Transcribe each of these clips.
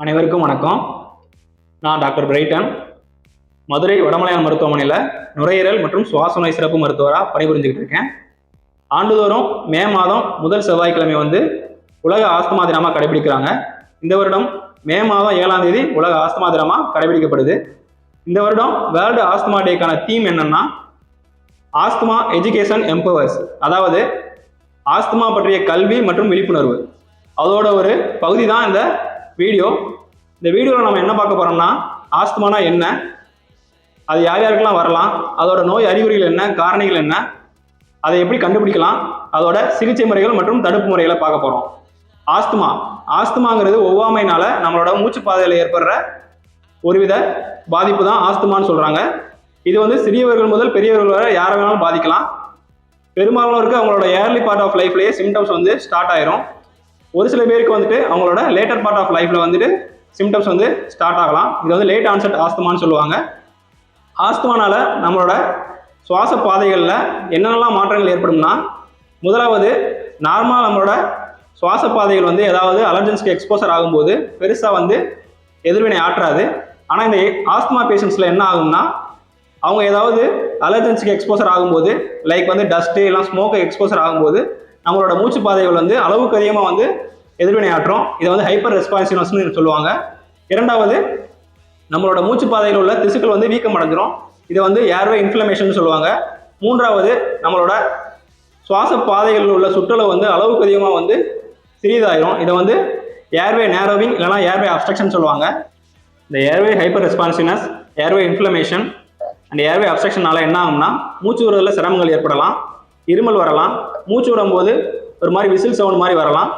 அனைவருக்கும் வணக்கம். நான் டாக்டர் பிரைட்டன், மதுரை வடமலையான் மருத்துவமனையில் நுரையீரல் மற்றும் சுவாச நோய் சிறப்பு மருத்துவராக பணிபுரிஞ்சுக்கிட்டு இருக்கேன். ஆண்டுதோறும் மே மாதம் முதல் செவ்வாய்க்கிழமை உலக ஆஸ்துமா தினமாக கடைபிடிக்கிறாங்க. இந்த வருடம் மே மாதம் 7ஆம் தேதி உலக ஆஸ்துமா தினமாக கடைபிடிக்கப்படுது. இந்த வருடம் வேர்ல்டு ஆஸ்துமா டேக்கான தீம் என்னன்னா, ஆஸ்துமா எஜுகேஷன் எம்பவர்ஸ், அதாவது ஆஸ்துமா பற்றிய கல்வி மற்றும் விழிப்புணர்வு. அதோட ஒரு பகுதி தான் இந்த வீடியோ. இந்த வீடியோவில் நம்ம என்ன பார்க்க போறோம்னா, ஆஸ்துமானா என்ன, அது யார் யாருக்கெல்லாம் வரலாம், அதோட நோய் அறிகுறிகள் என்ன, காரணிகள் என்ன, அதை எப்படி கண்டுபிடிக்கலாம், அதோட சிகிச்சை முறைகள் மற்றும் தடுப்பு முறைகளை பார்க்க போறோம். ஆஸ்துமாங்கிறது ஒவ்வாமைனால நம்மளோட மூச்சு பாதையில் ஏற்படுற ஒருவித பாதிப்பு தான் ஆஸ்துமான்னு சொல்றாங்க. இது சிறியவர்கள் முதல் பெரியவர்கள் வரை யாரை வேணாலும் பாதிக்கலாம். பெரும்பாலானோருக்கு அவங்களோட ஏர்லி பார்ட் ஆஃப் லைஃப்லேயே சிம்டம்ஸ் ஸ்டார்ட் ஆயிரும். ஒரு சில பேருக்கு அவங்களோட லேட்டர் பார்ட் ஆஃப் லைஃப்ல சிம்டம்ஸ் ஸ்டார்ட் ஆகலாம். இது லேட் ஆன்செட் ஆஸ்துமான்னு சொல்லுவாங்க. ஆஸ்துமானால நம்மளோட சுவாச பாதைகளில் என்னென்னலாம் மாற்றங்கள் ஏற்படும்னா, முதலாவது நார்மலாக நம்மளோட சுவாச பாதைகள் ஏதாவது அலர்ஜன்ஸ்க்கு எக்ஸ்போசர் ஆகும்போது பெருசாக எதிர்வினை ஆற்றாது. ஆனால் இந்த ஆஸ்துமா பேஷண்ட்ஸில் என்ன ஆகும்னா, அவங்க ஏதாவது அலர்ஜன்ஸ்க்கு எக்ஸ்போசர் ஆகும்போது, லைக் டஸ்ட்டு இல்லை ஸ்மோக்கு எக்ஸ்போசர் ஆகும்போது நம்மளோட மூச்சு பாதைகள் அளவுக்கு அதிகமாக எதிர்வினை ஆற்றும். இதை ஹைப்பர் ரெஸ்பான்சிவ்னஸ்னு சொல்லுவாங்க. இரண்டாவது, நம்மளோட மூச்சு பாதையில் உள்ள திசுக்கள் வீக்கம் அடைஞ்சிரும். இதை ஏர்வே இன்ஃப்ளமேஷன் சொல்லுவாங்க. மூன்றாவது, நம்மளோட சுவாச பாதைகளில் உள்ள சுற்றளவு அளவுக்கு அதிகமாக சிறியதாயிரும். இதை ஏர்வே நேரோவிங் இல்லைனா ஏர்வே அப்ஸ்ட்ரக்ஷன் சொல்லுவாங்க. இந்த airway hyper responsiveness, airway inflammation and airway அப்ஸ்ட்ரக்ஷனால என்ன ஆகும்னா, மூச்சு விடுறதுல சிரமங்கள் ஏற்படலாம், இருமல் வரலாம், மூச்சு விடும்போது ஒரு மாதிரி விசில் சவுண்ட் மாதிரி வரலாம்,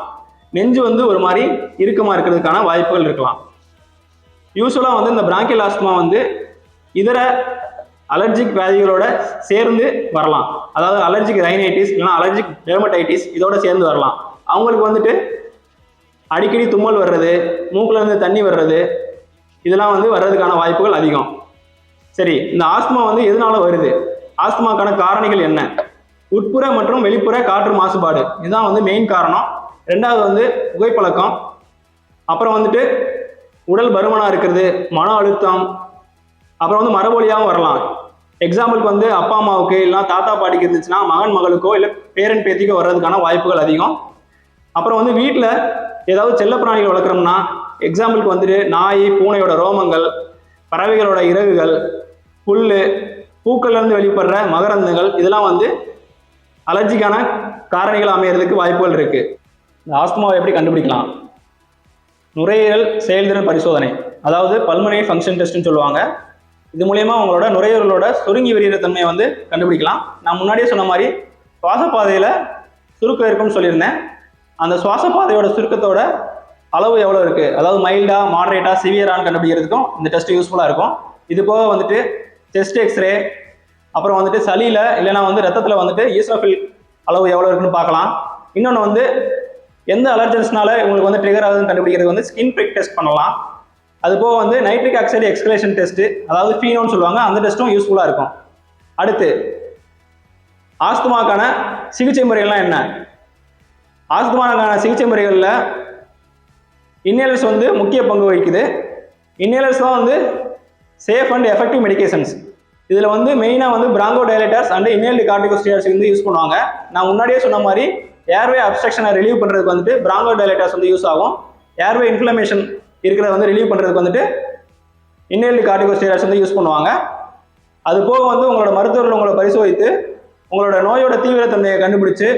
நெஞ்சு ஒரு மாதிரி இறுக்கமாக இருக்கிறதுக்கான வாய்ப்புகள் இருக்கலாம். யூஸ்வலாக இந்த பிராங்கியல் ஆஸ்துமா இதர அலர்ஜிக் வியாதிகளோட சேர்ந்து வரலாம். அதாவது அலர்ஜிக் ரைனைட்டிஸ் இல்லைனா அலர்ஜிக் டெர்மடைட்டிஸ் இதோட சேர்ந்து வரலாம். அவங்களுக்கு அடிக்கடி தும்மல் வர்றது, மூக்குல இருந்து தண்ணி வர்றது, இதெல்லாம் வர்றதுக்கான வாய்ப்புகள் அதிகம். சரி, இந்த ஆஸ்துமா எதனால வருது, ஆஸ்துமாக்கான காரணிகள் என்ன? உட்புற மற்றும் வெளிப்புற காற்று மாசுபாடு, இதுதான் மெயின் காரணம். ரெண்டாவது புகைப்பழக்கம், அப்புறம் உடல் பருமனாக இருக்கிறது, மன அழுத்தம், அப்புறம் மரபொழியாகவும் வரலாம். எக்ஸாம்பிளுக்கு அப்பா அம்மாவுக்கு இல்லைனா தாத்தா பாட்டிக்கு இருந்துச்சுன்னா மகன் மகளுக்கோ இல்லை பேரன் பேத்திக்கோ வர்றதுக்கான வாய்ப்புகள் அதிகம். அப்புறம் வீட்டில் ஏதாவது செல்லப்பிராணிகள் வளர்க்குறோம்னா, எக்ஸாம்பிளுக்கு நாய் பூனையோட ரோமங்கள், பறவைகளோட இறகுகள், புல், பூக்கள்லேருந்து வெளிப்படுற மகரந்தங்கள், இதெல்லாம் அலர்ஜிக்கான காரணிகள் அமையறதுக்கு வாய்ப்புகள் இருக்கு. இந்த ஆஸ்துமாவை எப்படி கண்டுபிடிக்கலாம்? நுரையீரல் செயல்திறன் பரிசோதனை, அதாவது பல்மனரி ஃபங்க்ஷன் டெஸ்ட்னு சொல்லுவாங்க. இது மூலயமா உங்களோட நுரையீரலோட சுருங்கி விரிகிற தன்மையை கண்டுபிடிக்கலாம். நான் முன்னாடியே சொன்ன மாதிரி சுவாச பாதையில் சுருக்கம் இருக்குன்னு சொல்லியிருந்தேன். அந்த சுவாச பாதையோட சுருக்கத்தோட அளவு எவ்வளோ இருக்குது, அதாவது மைல்டா, மாடரேட்டா, சிவியரான்னு கண்டுபிடிக்கிறதுக்கும் இந்த டெஸ்ட் யூஸ்ஃபுல்லாக இருக்கும். இது போக செஸ்ட் எக்ஸ்ரே, அப்புறம் சளியில் இல்லைனா ரத்தத்தில் ஈஸ்ரோஃபில் அளவு எவ்வளோ இருக்குன்னு பார்க்கலாம். இன்னொன்று எந்த அலர்ஜன்ஸ்னால உங்களுக்கு ட்ரிகர் ஆகுதுன்னு கண்டுபிடிக்கிறது ஸ்கின் பிரிக் டெஸ்ட் பண்ணலாம். அது போக நைட்ரிக் ஆக்சைடு எக்ஸ்கிரேஷன் டெஸ்ட், அதாவது ஃபீனோன்னு சொல்லுவாங்க, அந்த டெஸ்ட்டும் யூஸ்ஃபுல்லாக இருக்கும். அடுத்து, ஆஸ்துமாக்கான சிகிச்சை முறைகள்லாம் என்ன? ஆஸ்துமாக்கான சிகிச்சை முறைகளில் இன்னேலர்ஸ் முக்கிய பங்கு வகிக்குது. இன்னேலர்ஸ் தான் சேஃப் அண்ட் எஃபெக்டிவ் மெடிகேஷன்ஸ். இதில் மெயினாக broncho dilators and inhaled corticosteroids use பண்ணுவாங்க. நான் முன்னாடியே சொன்ன மாதிரி ஏர்வே அப்ஸ்ட்ரக்ஷனை ரிலீவ் பண்ணுறதுக்கு பிராங்கோ டைலேட்டர்ஸ் யூஸ் ஆகும். ஏர்வே இன்ஃப்ளமேஷன் இருக்கிறத ரிலீவ் பண்ணுறதுக்கு இன்னேல்டு கார்டிகோஸ்டீராய்ட்ஸ் யூஸ் பண்ணுவாங்க. அது போக உங்களோட மருத்துவர்கள் உங்களை பரிசோதித்து உங்களோட நோயோட தீவிரத்தன்மையை கண்டுபிடிச்சு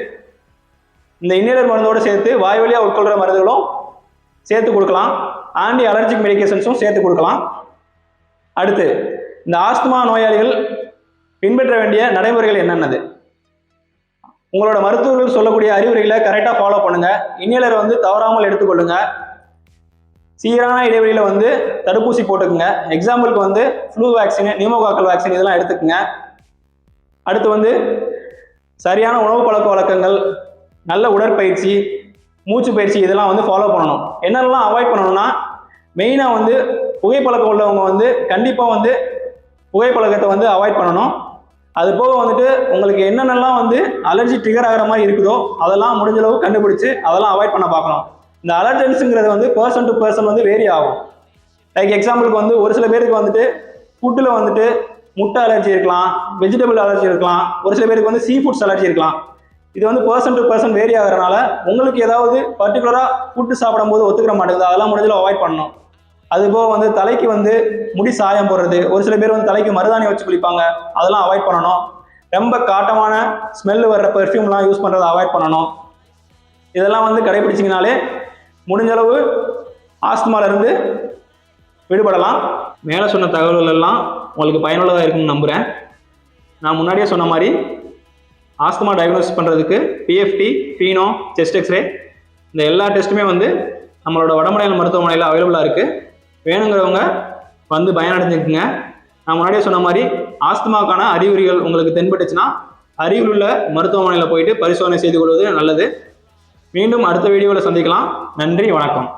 இந்த இன்னேலர் மருந்தோடு சேர்த்து வாய் வழியாக உட்கொள்கிற மருந்துகளும் சேர்த்து கொடுக்கலாம், ஆன்டி அலர்ஜிக் மெடிகேஷன்ஸும் சேர்த்து கொடுக்கலாம். அடுத்து, இந்த ஆஸ்துமா நோயாளிகள் பின்பற்ற வேண்டிய நடைமுறைகள் என்னென்னது? உங்களோட மருத்துவர்கள் சொல்லக்கூடிய அறிவுரைகளை கரெக்டாக ஃபாலோ பண்ணுங்க. இன்னேலரை தவறாமல் எடுத்துக்கொள்ளுங்க. சீரான இடைவெளியில் தடுப்பூசி போட்டுக்குங்க. எக்ஸாம்பிளுக்கு ஃப்ளூ வேக்சின், நியூமோகாக்கல் வேக்சின் இதெல்லாம் எடுத்துக்குங்க. அடுத்து சரியான உணவு பழக்க வழக்கங்கள், நல்ல உடற்பயிற்சி, மூச்சு பயிற்சி இதெல்லாம் ஃபாலோ பண்ணணும். என்னென்னலாம் அவாய்ட் பண்ணணும்னா, மெயினாக புகைப்பழக்கம் உள்ளவங்க கண்டிப்பாக புகைப்பழக்கத்தை அவாய்ட் பண்ணணும். அது போக உங்களுக்கு என்னென்னலாம் அலர்ஜி ட்ரிகர் ஆகிற மாதிரி இருக்குதோ அதெல்லாம் முடிஞ்ச அளவு கண்டுபிடிச்சு அதெல்லாம் அவாய்ட் பண்ண பார்க்கணும். இந்த அலர்ஜன்ஸுங்கிறது வந்து பர்சன் டு பர்சன் வந்து வேரி ஆகும். லைக் எக்ஸாம்பிளுக்கு வந்து ஒரு சில பேருக்கு வந்துட்டு ஃபுட்டில் வந்துட்டு முட்டை அலர்ஜி இருக்கலாம், வெஜிடபிள் அலர்ஜி இருக்கலாம், ஒரு சில பேருக்கு வந்து சீ ஃபுட்ஸ் அலர்ஜி இருக்கலாம். இது வந்து பர்சன் டு பர்சன் வேரி ஆகிறனால உங்களுக்கு ஏதாவது பர்டிகுலராக ஃபுட்டு சாப்பிடும் போது ஒத்துக்கிற மாட்டேங்குது, அதெல்லாம் முடிஞ்சளவு அவாய்ட் பண்ணணும். அதுபோக வந்து தலைக்கு வந்து முடி சாயம் போடுறது, ஒரு சில பேர் வந்து தலைக்கு மருதாணி வச்சு குளிப்பாங்க, அதெல்லாம் அவாய்ட் பண்ணணும். ரொம்ப காட்டமான ஸ்மெல் வர்ற பெர்ஃப்யூம்லாம் யூஸ் பண்ணுறதை அவாய்ட் பண்ணணும். இதெல்லாம் வந்து கடைபிடிச்சிங்கனாலே முடிஞ்சளவு ஆஸ்துமாவிலேருந்து விடுபடலாம். மேலே சொன்ன தகவல்கள் எல்லாம் உங்களுக்கு பயனுள்ளதாக இருக்குன்னு நம்புகிறேன். நான் முன்னாடியே சொன்ன மாதிரி ஆஸ்துமா டயக்னோசிஸ் பண்ணுறதுக்கு பிஎஃப்டி, பீனோ, செஸ்ட் எக்ஸ்ரே இந்த எல்லா டெஸ்ட்டுமே வந்து நம்மளோட வடமலையாள மருத்துவமனையில் அவைலபிளாக இருக்குது. வேணுங்கிறவங்க வந்து பயனடைஞ்சுக்குங்க. நான் முன்னாடியே சொன்ன மாதிரி ஆஸ்துமாக்கான அறிகுறிகள் உங்களுக்கு தென்பட்டுச்சுன்னா அருகில் உள்ள மருத்துவமனையில் போயிட்டு பரிசோதனை செய்து கொள்வது நல்லது. மீண்டும் அடுத்த வீடியோவில் சந்திக்கலாம். நன்றி, வணக்கம்.